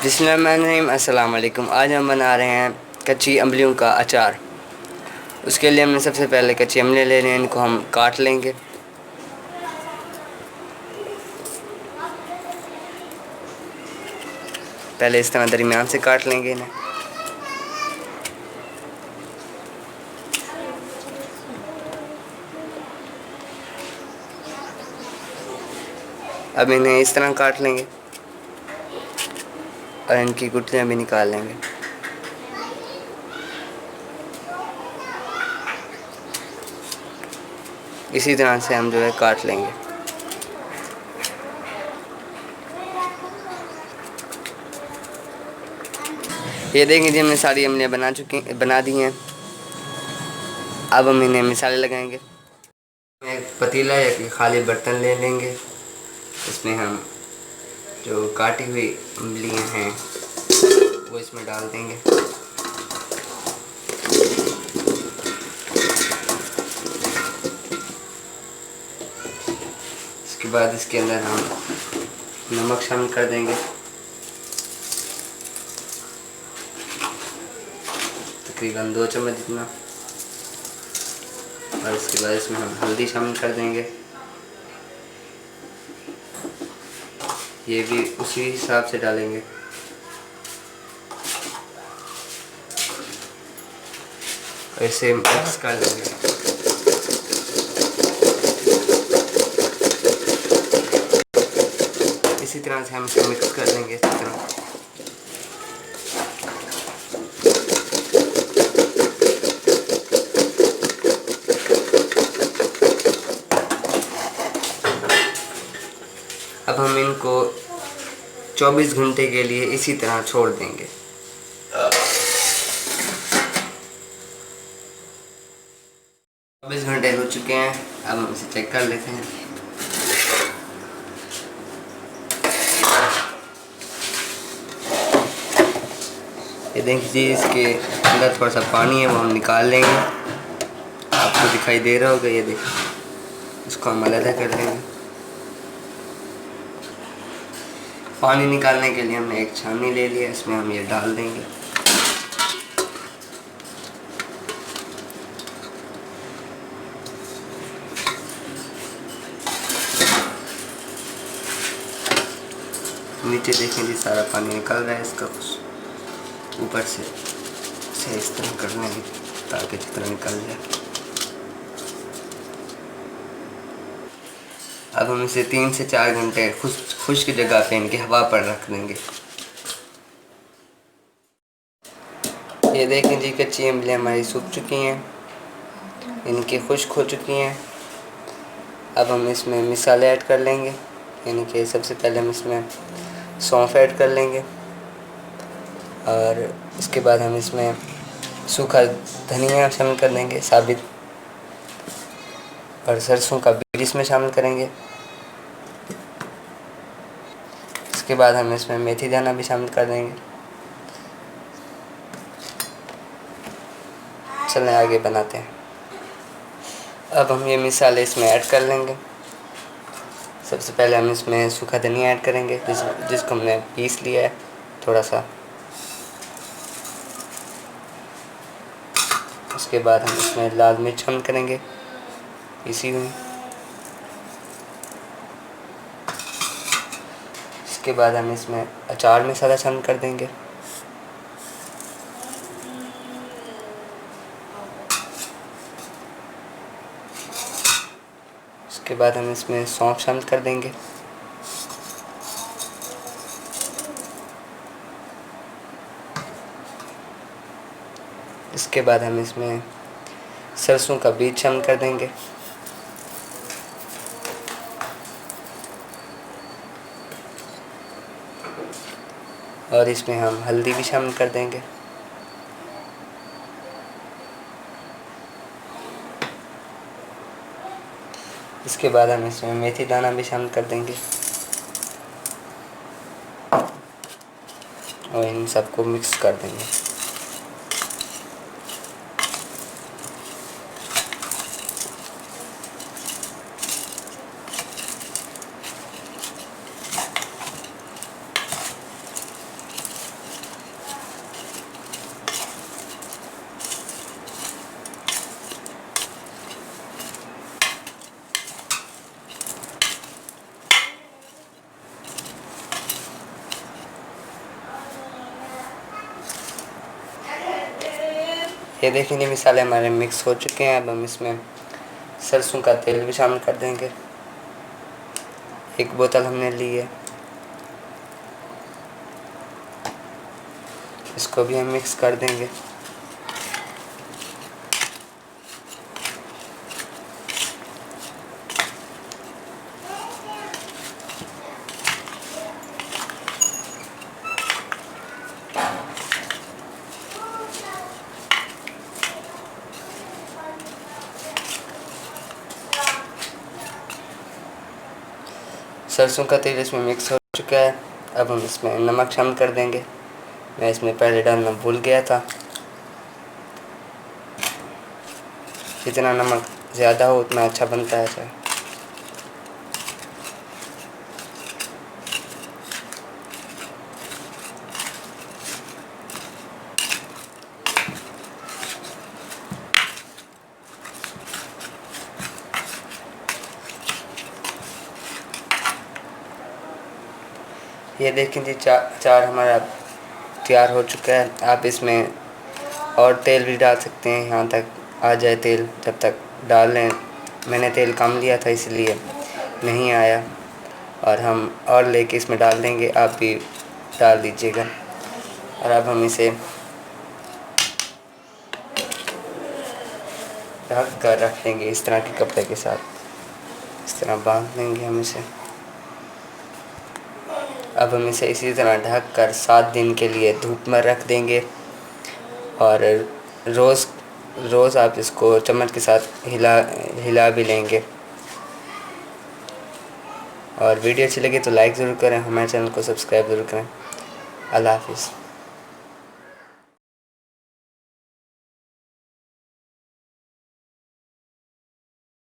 बिस्मिल्लाहिर्रहमानिर्रहीम। अस्सलाम वालेकुम। आज हम बना रहे हैं कच्ची अम्लियों का अचार। उसके लिए हमने सबसे पहले कच्ची अम्लियाँ ले रहे हैं, इनको हम काट लेंगे। पहले इस तरह दरमियान से काट लेंगे इन्हें। अब इन्हें इस तरह काट लेंगे और इनकी गुठलियाँ भी निकाल लेंगे। इसी तरह से हम जो है काट लेंगे। ये देखें जी, हमने सारी अम्लियाँ बना दी हैं। अब हम इन्हें मिसाले लगाएंगे। एक पतीला या कि खाली बर्तन ले लेंगे। इसमें हम जो काटी हुई अम्लियाँ हैं वो इसमें डाल देंगे। इसके बाद इसके अंदर हम नमक शामिल कर देंगे, तकरीबन 2 चम्मच जितना। और इसके बाद इसमें हम हल्दी शामिल कर देंगे, ये भी उसी हिसाब से डालेंगे। ऐसे मिक्स कर देंगे। इसी तरह से हम इसे मिक्स कर देंगे इसी तरह। अब हम इनको 24 घंटे के लिए इसी तरह छोड़ देंगे। 24 घंटे हो चुके हैं। अब हम इसे चेक कर लेते हैं। ये देखिए, इसके अंदर थोड़ा सा पानी है, वो हम निकाल लेंगे। आपको दिखाई दे रहा होगा, ये देखिए। इसको हम अलग कर लेंगे। पानी निकालने के लिए हमने एक छाननी ले लिया, इसमें हम ये डाल देंगे। नीचे देखें जी, सारा पानी निकल रहा है इसका। कुछ ऊपर से इस तरह कर लेंगे ताकि जितना निकल जाए। अब हम इसे 3 से 4 घंटे खुश्क जगह पे इनकी हवा पर रख देंगे। ये देखें जी, कच्ची अम्लियाँ हमारी सूख चुकी हैं, इनकी खुश्क हो चुकी हैं। अब हम इसमें मिसाले ऐड कर लेंगे। यानी कि सबसे पहले हम इसमें सौंफ ऐड कर लेंगे और इसके बाद हम इसमें सूखा धनिया शामिल कर देंगे साबित, और सरसों का बीज इसमें शामिल करेंगे। इसके बाद हम इसमें मेथी दाना भी शामिल कर देंगे। चलें आगे बनाते हैं। अब हम ये मिसाले इसमें ऐड कर लेंगे। सबसे पहले हम इसमें सूखा धनिया ऐड करेंगे, जिसको हमने पीस लिया है थोड़ा सा। उसके बाद हम इसमें लाल मिर्च शामिल करेंगे पीसी हुई। इसके बाद हम इसमें अचार मसाला शामिल कर देंगे। उसके बाद हम इसमें सौंफ शामिल कर देंगे। इसके बाद हम इसमें सरसों का बीज शामिल कर देंगे। और इसमें हम हल्दी भी शामिल कर देंगे। इसके बाद हम इसमें मेथी दाना भी शामिल कर देंगे और इन सबको मिक्स कर देंगे। ये देखें ये मसाले हमारे मिक्स हो चुके हैं। अब हम इसमें सरसों का तेल भी शामिल कर देंगे। 1 बोतल हमने ली है, इसको भी हम मिक्स कर देंगे। सरसों का तेल इसमें मिक्स हो चुका है। अब हम इसमें नमक शामिल कर देंगे। मैं इसमें पहले डालना भूल गया था। जितना नमक ज़्यादा हो उतना अच्छा बनता है चाय। ये देखें जी चार हमारा तैयार हो चुका है। आप इसमें और तेल भी डाल सकते हैं, यहाँ तक आ जाए तेल। जब तक डाल लें, मैंने तेल कम लिया था इसलिए नहीं आया, और हम और लेके इसमें डाल देंगे। आप भी डाल दीजिएगा। और अब हम इसे ढक कर रख देंगे इस तरह के कपड़े के साथ। इस तरह बांध देंगे हम इसे। अब हम इसे इसी तरह ढक कर 7 दिन के लिए धूप में रख देंगे। और रोज़ आप इसको चम्मच के साथ हिला भी लेंगे। और वीडियो अच्छी लगी तो लाइक ज़रूर करें, हमारे चैनल को सब्सक्राइब ज़रूर करें। अल्लाह हाफिज़।